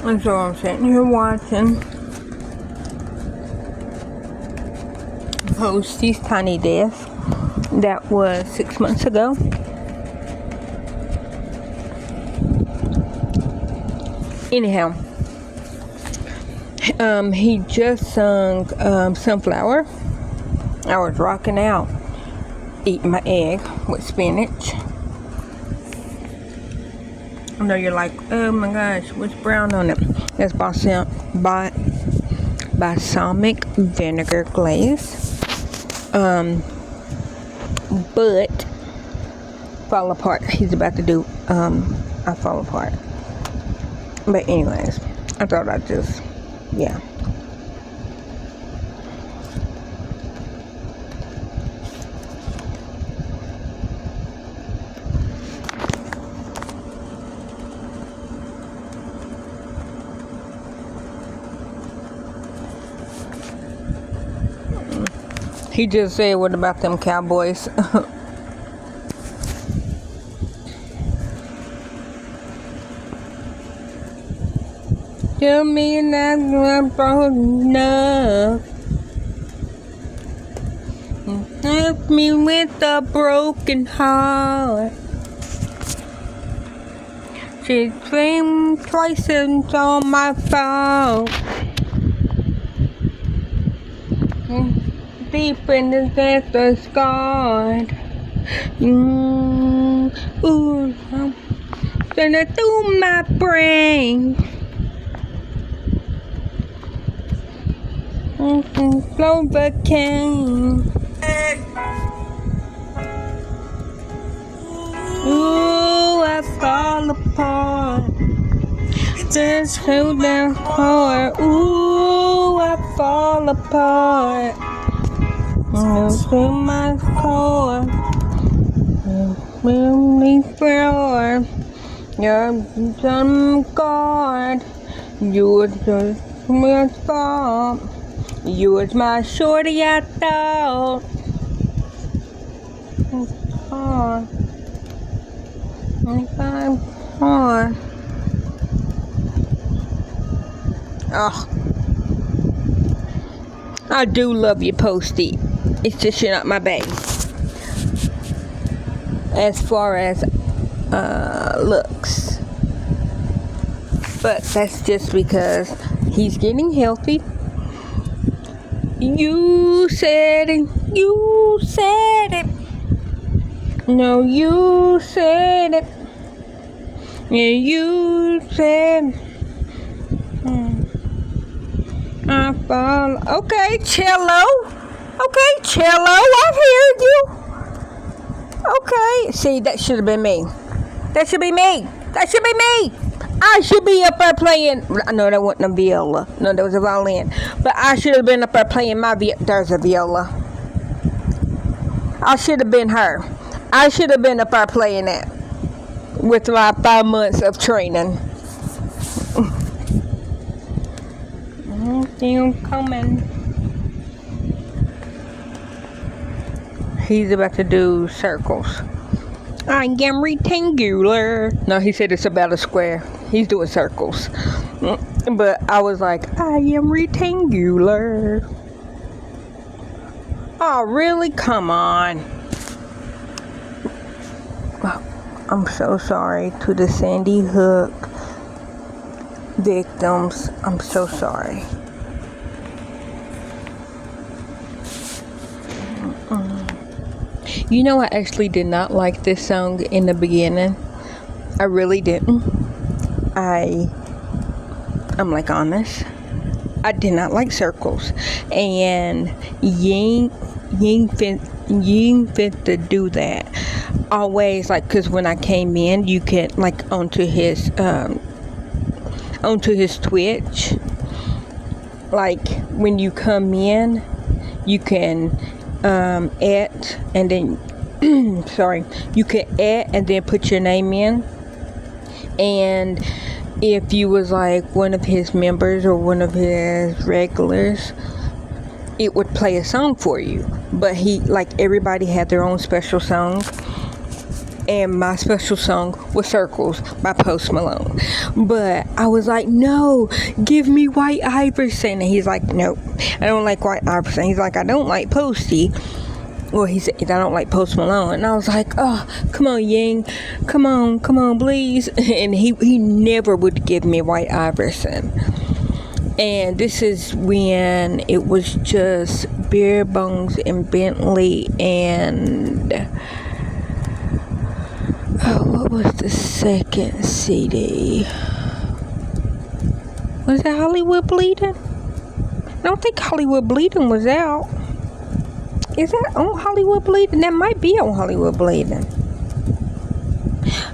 And so I'm sitting here watching Posty's tiny death. That was 6 months ago. Anyhow, he just sung Sunflower. I was rocking out, eating my egg with spinach. I know you're like, oh my gosh, what's brown on it? That's balsamic vinegar glaze. But Fall Apart. He's about to do a Fall Apart. But anyways, I thought I'd just, yeah. He just said, what about them Cowboys? Tell me that I'm enough. Help me with a broken heart. She's been twice and it's all my fault. Deep in the depths of scarred. Ooh, send it through my brain. Novocaine. Ooh, I fall apart. Just hold down hard. Ooh, I fall apart. To my core. Me for you're some guard. You was just my fault. You was my shorty, I thought. Hard. I'm hard. Oh, I do love you, Posty. It's just you're not my babe. As far as looks. But that's just because he's getting healthy. You said it. You said it. No, you said it. Yeah, you said I fall. Okay, cello. Okay, cello. I heard you. Okay. See, that should have been me. That should be me. That should be me. I should be up there playing. No, that wasn't a viola. No, that was a violin. But I should have been up there playing my there's a viola. I should have been her. I should have been up there playing that with my 5 months of training. Still coming. He's about to do circles. I am rectangular. No, he said it's about a square. He's doing circles. But I was like, I am rectangular. Oh, really? Come on. I'm so sorry to the Sandy Hook victims. I'm so sorry. You know, I actually did not like this song in the beginning. I really didn't. I'm like honest. I did not like circles. And Ying fit to do that. Always, like, because when I came in, you could, like, onto his Twitch. Like, when you come in, you can add and then sorry, you can add and then put your name in. And if you was like one of his members or one of his regulars, it would play a song for you. But he, like, everybody had their own special song. and my special song was Circles by Post Malone. But I was like, no, give me White Iverson. And he's like, nope, I don't like White Iverson. He's like, I don't like Posty. Well, he said, I don't like Post Malone. And I was like, oh, come on, Yang. Come on, please. And he never would give me White Iverson. And this is when it was just Beer Bongs and Bentley and... what was the second CD? Was it Hollywood Bleeding? I don't think Hollywood Bleeding was out. Is that on Hollywood Bleeding? That might be on Hollywood Bleeding.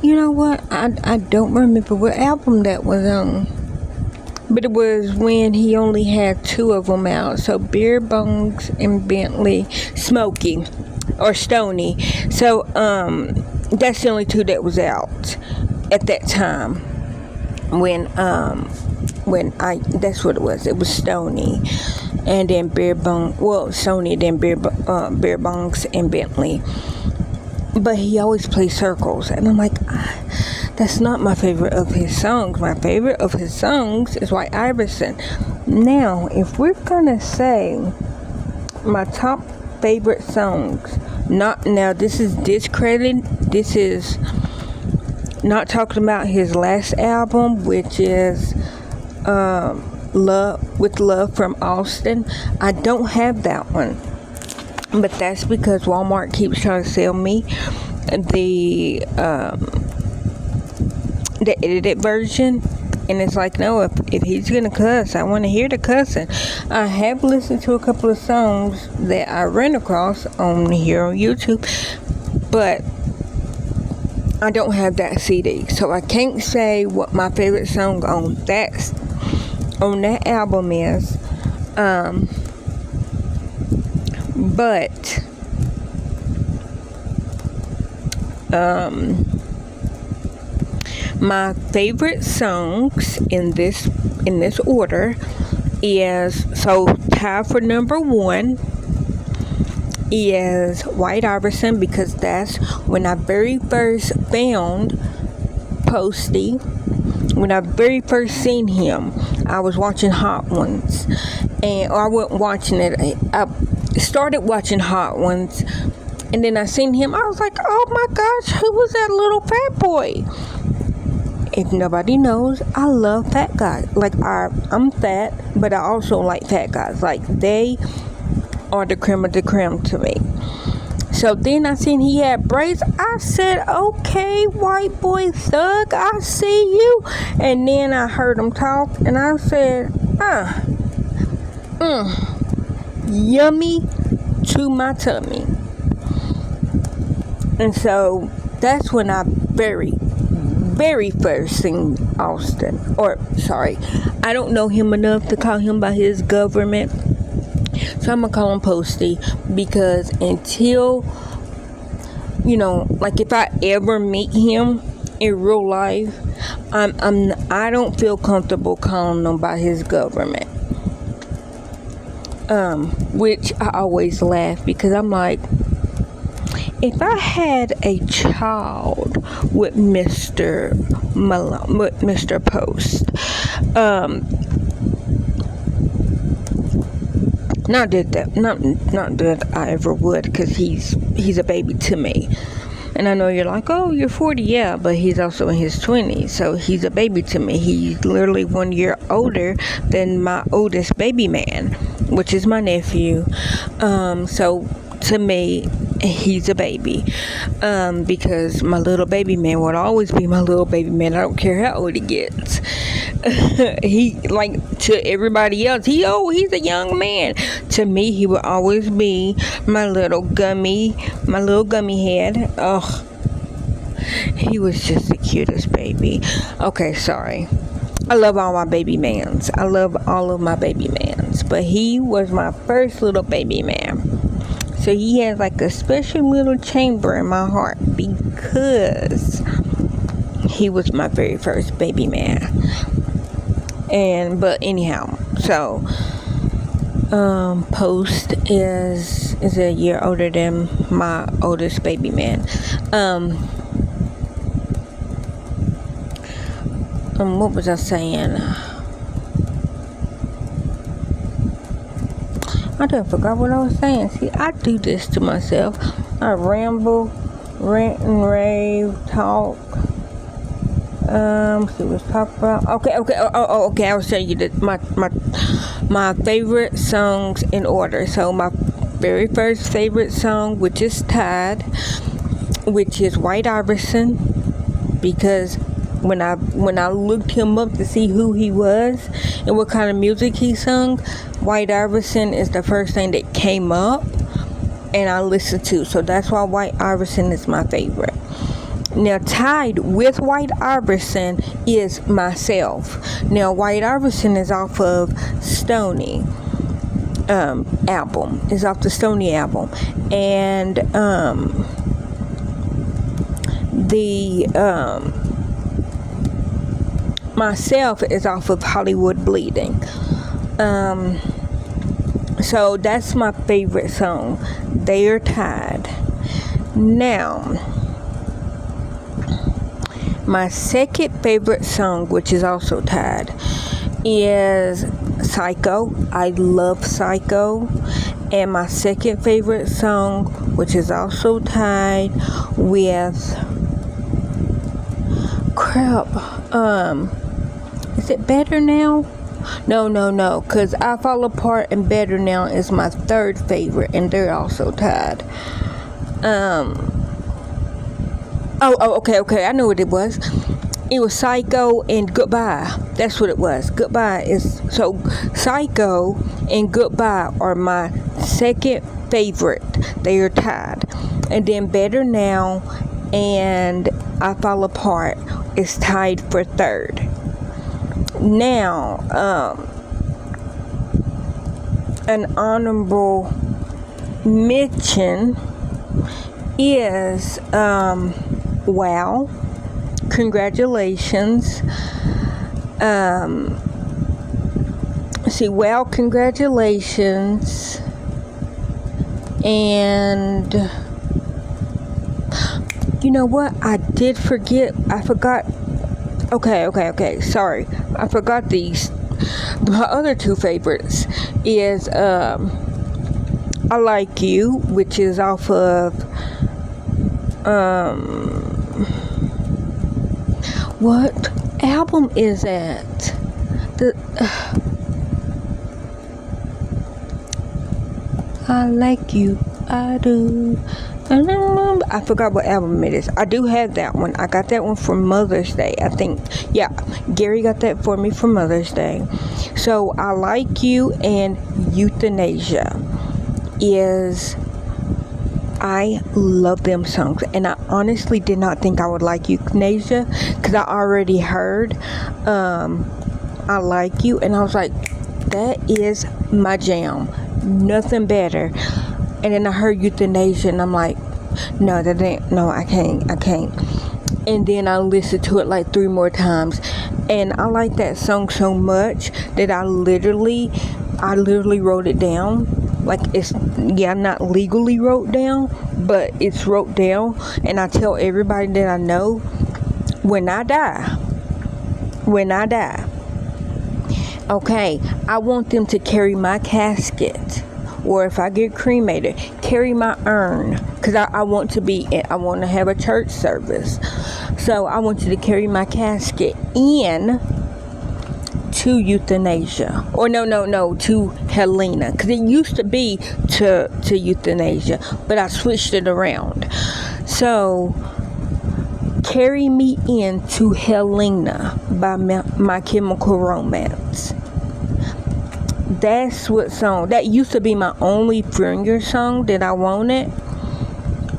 You know what? I don't remember what album that was on. But it was when he only had 2 of them out. So Beer Bongs and Bentley, Smokey or Stony. So that's the only 2 that was out at that time. When that's what it was. It was Stony. And then Sony, then Beer Bongs and Bentley. But he always plays Circles. And I'm like, that's not my favorite of his songs. My favorite of his songs is White Iverson. Now, if we're going to say my top favorite songs, this is discredited. This is not talking about his last album, which is... Love from Austin. I don't have that one, but that's because Walmart keeps trying to sell me the edited version, and it's like, no, if he's gonna cuss, I want to hear the cussing. I have listened to a couple of songs that I ran across on YouTube, but I don't have that CD, so I can't say what my favorite song on that album is. But my favorite songs in this order is, so tied for number 1 is White Iverson, because that's when I very first found Posty. When I very first seen him, I was watching Hot Ones, or I wasn't watching it. I started watching Hot Ones, and then I seen him. I was like, oh my gosh, who was that little fat boy? If nobody knows, I love fat guys. Like, I'm fat, but I also like fat guys. Like, they are the creme of the creme to me. So then I seen he had braids. I said, okay, white boy thug, I see you. And then I heard him talk, and I said, yummy to my tummy. And so that's when I very first seen Austin. I don't know him enough to call him by his government. So I'm gonna call him Posty, because until, like, if I ever meet him in real life, I don't feel comfortable calling him by his government. Which I always laugh, because I'm like, if I had a child with Mr. Malone, with Mr. Post, not that I ever would, because he's a baby to me. And I know you're like, oh, you're 40, yeah, but he's also in his 20s, so he's a baby to me. He's literally 1 year older than my oldest baby man, which is my nephew. So to me, he's a baby, because my little baby man would always be my little baby man. I don't care how old he gets. He, like, to everybody else, he's a young man. To me, he will always be my little gummy head. Oh, he was just the cutest baby. Okay, sorry. I love all my baby mans. I love all of my baby mans, but he was my first little baby man. So he has like a special little chamber in my heart, because he was my very first baby man. But anyhow, so Post is a year older than my oldest baby man. What was I saying? I done forgot what I was saying. See, I do this to myself. I ramble, rant and rave, talk. See what's talk about. Okay. Okay. I was telling you that my favorite songs in order. So my very first favorite song, which is tied, which is White Iverson, because when I looked him up to see who he was and what kind of music he sung, White Iverson is the first thing that came up and I listened to. So that's why White Iverson is my favorite. Now, tied with White Iverson is Myself. Now, White Iverson is off of Stoney album. It's off the Stoney album. And Myself is off of Hollywood Bleeding. So that's my favorite song. They are tied. Now, my second favorite song, which is also tied, is Psycho. I love Psycho. And my second favorite song, which is also tied with is it Better Now? No, because I Fall Apart and Better Now is my third favorite, and they're also tied. Okay, I know what it was. It was Psycho and Goodbye. That's what it was. Goodbye is, so Psycho and Goodbye are my second favorite. They are tied. And then Better Now and I Fall Apart is tied for third. Now, an honorable mention is Wow. Congratulations. Wow, congratulations. And you know what? I did forget. I forgot. Okay. Sorry. I forgot these. My other two favorites is I Like You, which is off of what album is that? I Like You, I do. I forgot what album it is. I do have that one. I got that one for Mother's Day, I think. Yeah, Gary got that for me for Mother's Day. So I Like You and Euthanasia is, I love them songs, and I honestly did not think I would like Euthanasia because I already heard I Like You, and I was like, that is my jam, nothing better. And then I heard Euthanasia, and I'm like, no, that ain't, no, I can't. And then I listened to it like 3 more times, and I like that song so much that I literally wrote it down. Like, it's, not legally wrote down, but it's wrote down, and I tell everybody that I know, when I die, okay, I want them to carry my casket, or if I get cremated, carry my urn, because I want to have a church service. So I want you to carry my casket in to Euthanasia, or no, to Helena, because it used to be to Euthanasia, but I switched it around. So carry me into Helena by My Chemical Romance. That's what song that used to be my only funeral song that I wanted,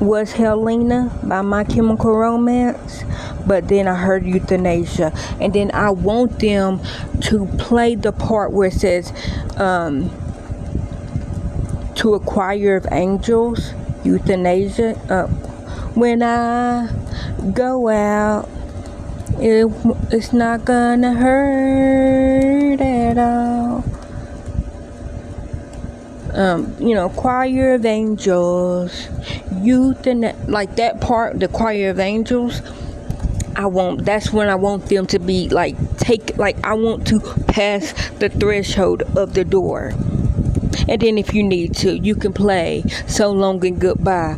was Helena by My Chemical Romance. But then I heard Euthanasia, and then I want them to play the part where it says to a choir of angels, Euthanasia. When I go out, it's not gonna hurt at all. Choir of angels, like that part, the choir of angels. that's when I want them to be like, I want to pass the threshold of the door. And then if you need to, you can play So Long and Goodbye,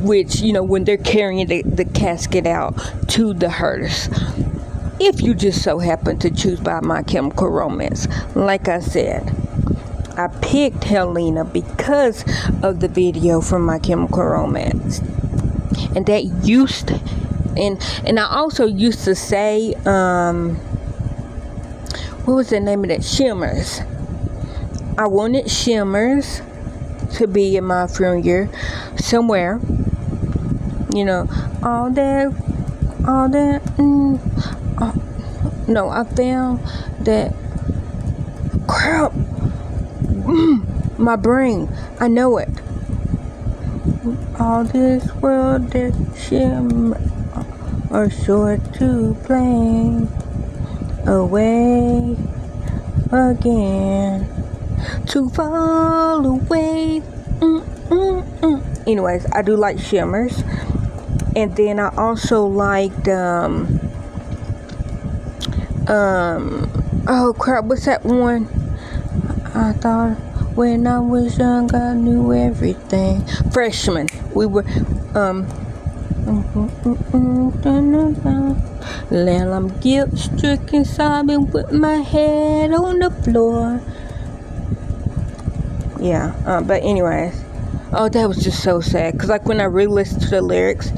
which, when they're carrying the casket out to the hearse. If you just so happen to choose by My Chemical Romance. Like I said, I picked Helena because of the video from My Chemical Romance. And that used to, and I also used to say, what was the name of that? Shimmers. I wanted Shimmers to be in my funeral somewhere. No, I found that crap. My brain, I know it. All this world that shimmer are sure to play away again, to fall away. Anyways, I do like Shimmers. And then I also liked oh crap, what's that one? I thought when I was young I knew everything. Freshman. We were Well, I'm guilt stricken, sobbing with my head on the floor. Yeah, but anyways, that was just so sad. Cause like when I re-listened to the lyrics,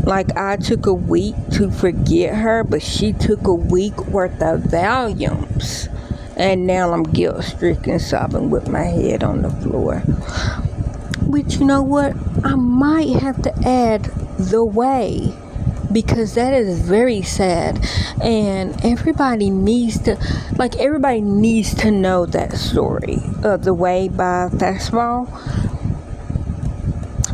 like I took a week to forget her, but she took a week worth of volumes. And now I'm guilt stricken, sobbing with my head on the floor. Which, you know what? I might have to add The Way, because that is very sad. And everybody needs to know that story of The Way by Fastball.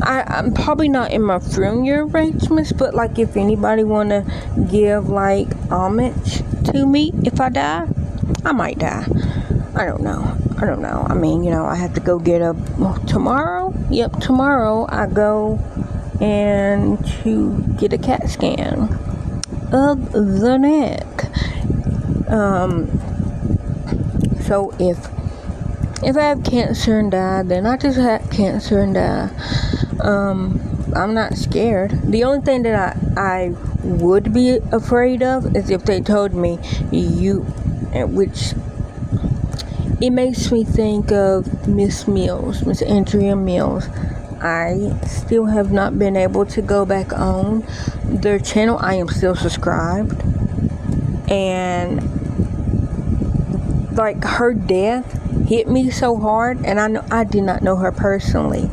I'm probably not in my funeral arrangements, but like if anybody want to give like homage to me if I die, I might die. I don't know. I mean, I have to go get tomorrow. Yep, tomorrow I go and to get a CAT scan of the neck. So if I have cancer and die, then I just have cancer and die. I'm not scared. The only thing that I would be afraid of is if they told me which it makes me think of Miss Andrea Mills. I still have not been able to go back on their channel. I am still subscribed. And like her death hit me so hard, and I did not know her personally.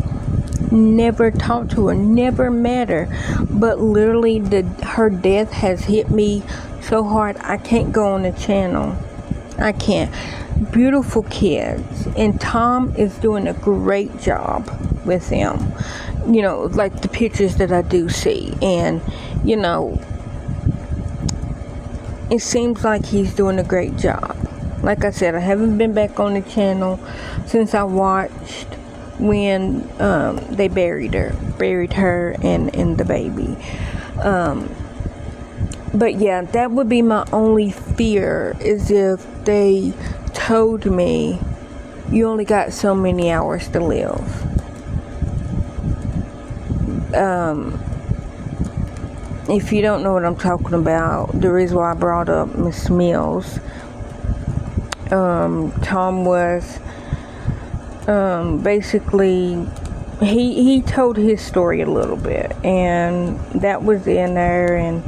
Never talked to her, never met her, but literally her death has hit me so hard I can't go on the channel. I can't. Beautiful kids, and Tom is doing a great job with them. Like the pictures that I do see, and it seems like he's doing a great job. Like I said, I haven't been back on the channel since I watched when they buried her and the baby. But yeah, that would be my only fear, is if they told me you only got so many hours to live. If you don't know what I'm talking about, the reason why I brought up Miss Mills, Tom was basically he told his story a little bit, and that was in there, and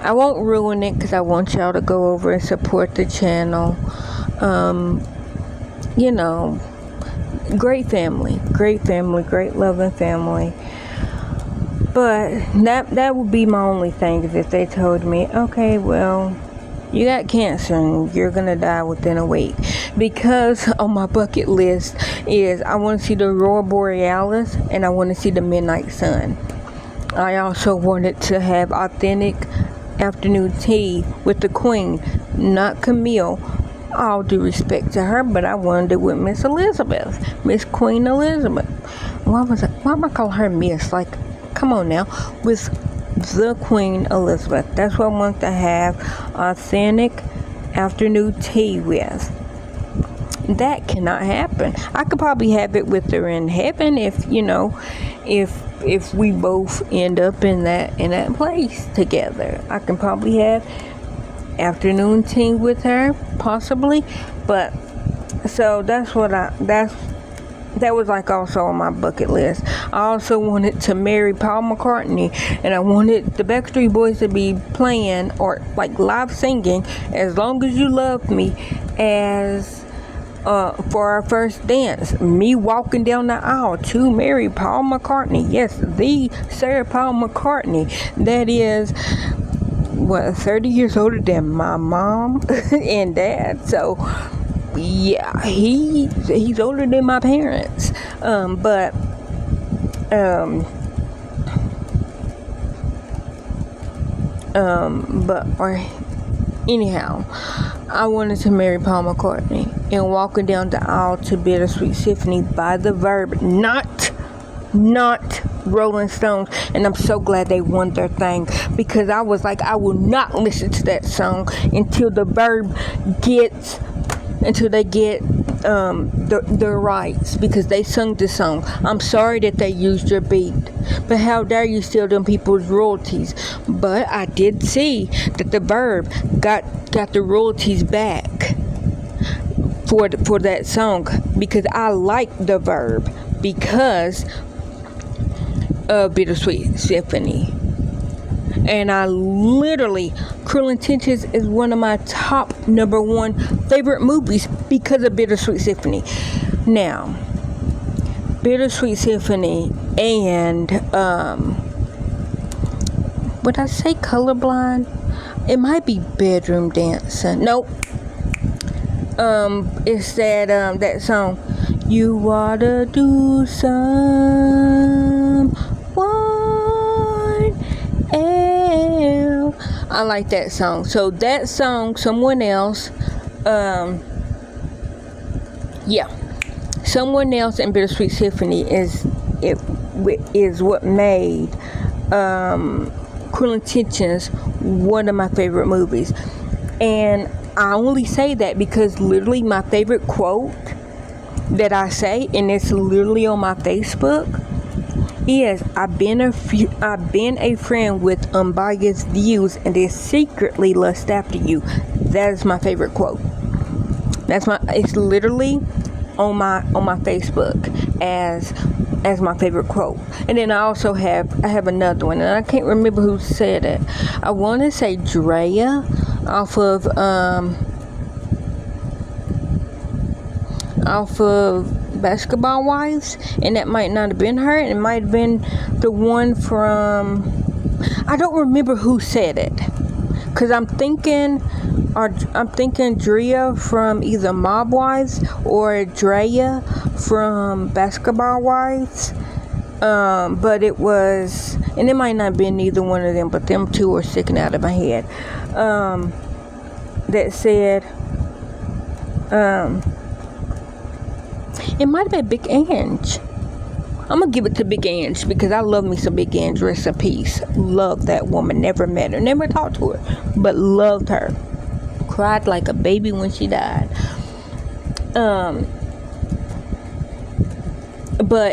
I won't ruin it because I want y'all to go over and support the channel. Great family, great loving family. But that would be my only thing, is if they told me, okay, well, you got cancer and you're gonna die within a week. Because on my bucket list is I want to see the Aurora Borealis and I want to see the midnight sun. I also wanted to have authentic afternoon tea with the Queen, not Camille. All due respect to her, but I wanted it with Miss Queen Elizabeth. Why am I calling her Miss? Like, come on now. With the Queen Elizabeth. That's what I want to have authentic afternoon tea with. That cannot happen. I could probably have it with her in heaven if if we both end up in that place together. I can probably have afternoon tea with her, possibly. But so that was like also on my bucket list. I also wanted to marry Paul McCartney, and I wanted the Backstreet Boys to be playing or like live singing "As Long as You Love Me" as for our first dance. Me walking down the aisle to marry Paul McCartney. Yes, the Sir Paul McCartney. That is 30 years older than my mom and dad. So yeah, he's older than my parents. But anyhow, I wanted to marry Paul McCartney, and walking down the aisle to Bittersweet Symphony by The Verb, not Rolling Stones. And I'm so glad they won their thing, because I was like, I will not listen to that song until The Verb until they get the rights, because they sung the song. I'm sorry that they used your beat, but how dare you steal them people's royalties? But I did see that The Verb got the royalties back for that song, because I like The Verb because of Bittersweet Symphony. And I literally, Cruel Intentions is one of my top number one favorite movies because of Bittersweet Symphony. Now, Bittersweet Symphony and would I say Colorblind? It might be Bedroom Dancing. Nope. It's that song. You ought to do someone else. I like that song. So that song, Someone Else, Someone Else and Bittersweet Symphony is what made Cruel Intentions one of my favorite movies. And I only say that because literally my favorite quote that I say, and it's literally on my Facebook, is I've been a friend with unbiased views and they secretly lust after you. That is my favorite quote. It's literally on my Facebook as my favorite quote. And then I have another one, and I can't remember who said it. I want to say Drea off of Basketball Wives, and that might not have been her. It might have been the one from, I don't remember who said it, because I'm thinking Drea from either Mob Wives or Drea from Basketball Wives. But it was, and it might not have been neither one of them, but them two are sticking out of my head. That said, it might have been Big Ange. I'm gonna give it to Big Ange because I love me some Big Ange. Rest in peace. Love that woman. Never met her, never talked to her, but loved her. Cried like a baby when she died. But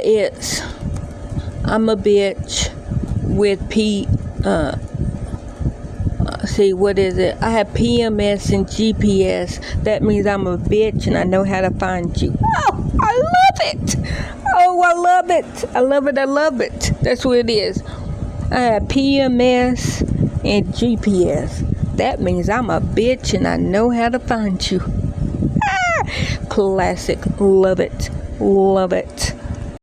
it's, I'm a bitch with see, what is it? I have PMS and GPS. That means I'm a bitch and I know how to find you. Oh, I love it. Oh, I love it. I love it. I love it. That's what it is. I have PMS and GPS. That means I'm a bitch and I know how to find you. Classic. Love it. Love it.